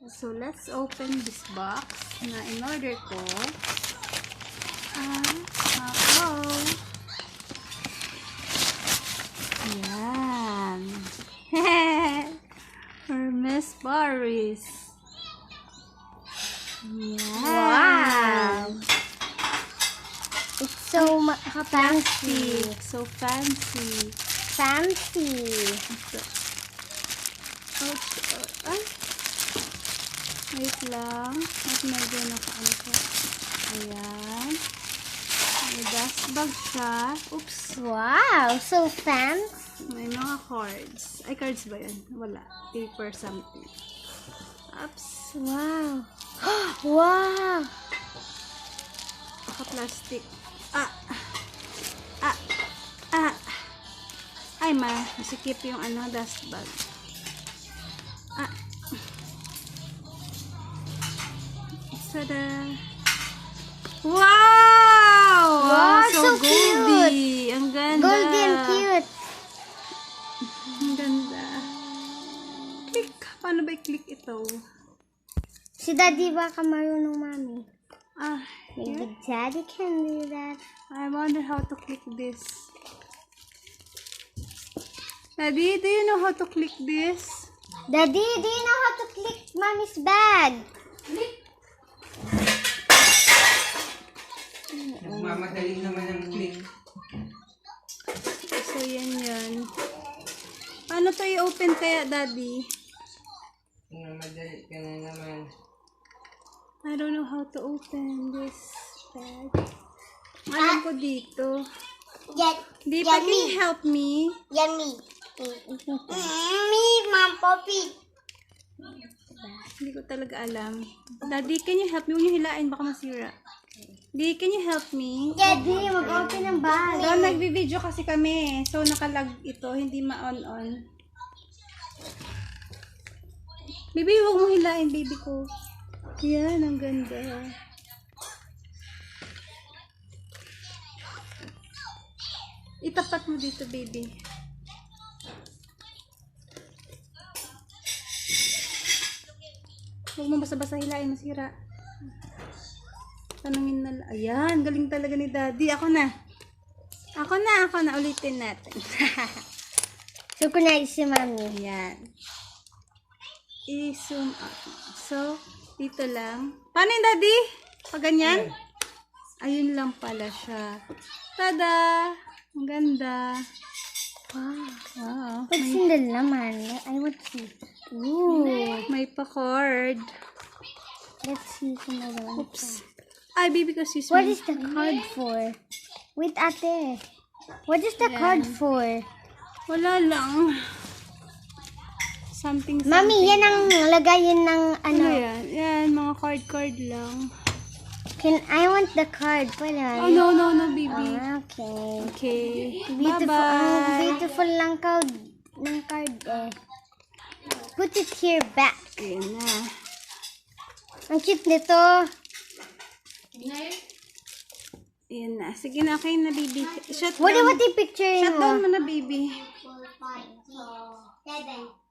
So, let's open this box na in order ko. Yan. Hermes Paris. Yan. Wow. It's so fancy. So fancy. Fancy. Ay. Wait lang. At medyo nakaano ko. Ayan. May dust bag siya. Oops. Wow, so fancy. May mga cards. Ay, cards ba yan? Wala. Paper something. Oops. Wow. Wow. Naka-plastic. Ay, masikip yung dust bag. Tada! Wow! Wow, so goldy! Ang ganda! Goldy and cute. Ang ganda. Click! Paano ba i-click ito? Si Daddy baka marunong, Mommy. Yeah. Maybe Daddy can do that. I wonder how to click this. Daddy, do you know how to click this? Daddy, do you know how to click Mommy's bag? Nagmamadali naman ang click. So, yan. Paano to i-open kaya, Daddy? Nagmamadali ka na naman. I don't know how to open this bag. Alam ko dito. Di pa, can you help me? Yummy. Me, Mom, Poppy. Hindi ko talaga alam. Daddy, can you help me? Huwag niyo hilain, baka masira. Daddy, can you help me? Daddy, mag-open ng bag. Doon, nagbi-video kasi kami. So, nakalag ito. Hindi ma-on-on. Baby, huwag mo hilain, baby ko. Yan, ang ganda. Itapat mo dito, baby. Huwag mo basta-basta hilain, masira. Tanungin na lang. Ayan, galing talaga ni Daddy. Ako na. Ulitin natin. So, kunwari si Mommy. Ayan. I-zoom up. So, dito lang. Paano yung Daddy? Pag ganyan? Ayun lang pala siya. Tada! Ang ganda. Wow. What's in the laman? I want to see. Ooh. May pa-card. Let's see kung may laman. Oops. Ay, baby, kasi What is the card for? Wait, ate. What is the card for? Wala lang. Something. Mami, yan ang lagayin ng Ano yan? Yan, mga card lang. I want the card. Pwede. Oh, no, baby. Okay. Okay. Beautiful. Bye-bye. Beautiful lang card ng card eh. Put it here back. Ayan na. Ang cute nito. Ayan na. Sige na, okay na, baby. Shut What down. yung picture Shut mo? down mo na, baby. 7.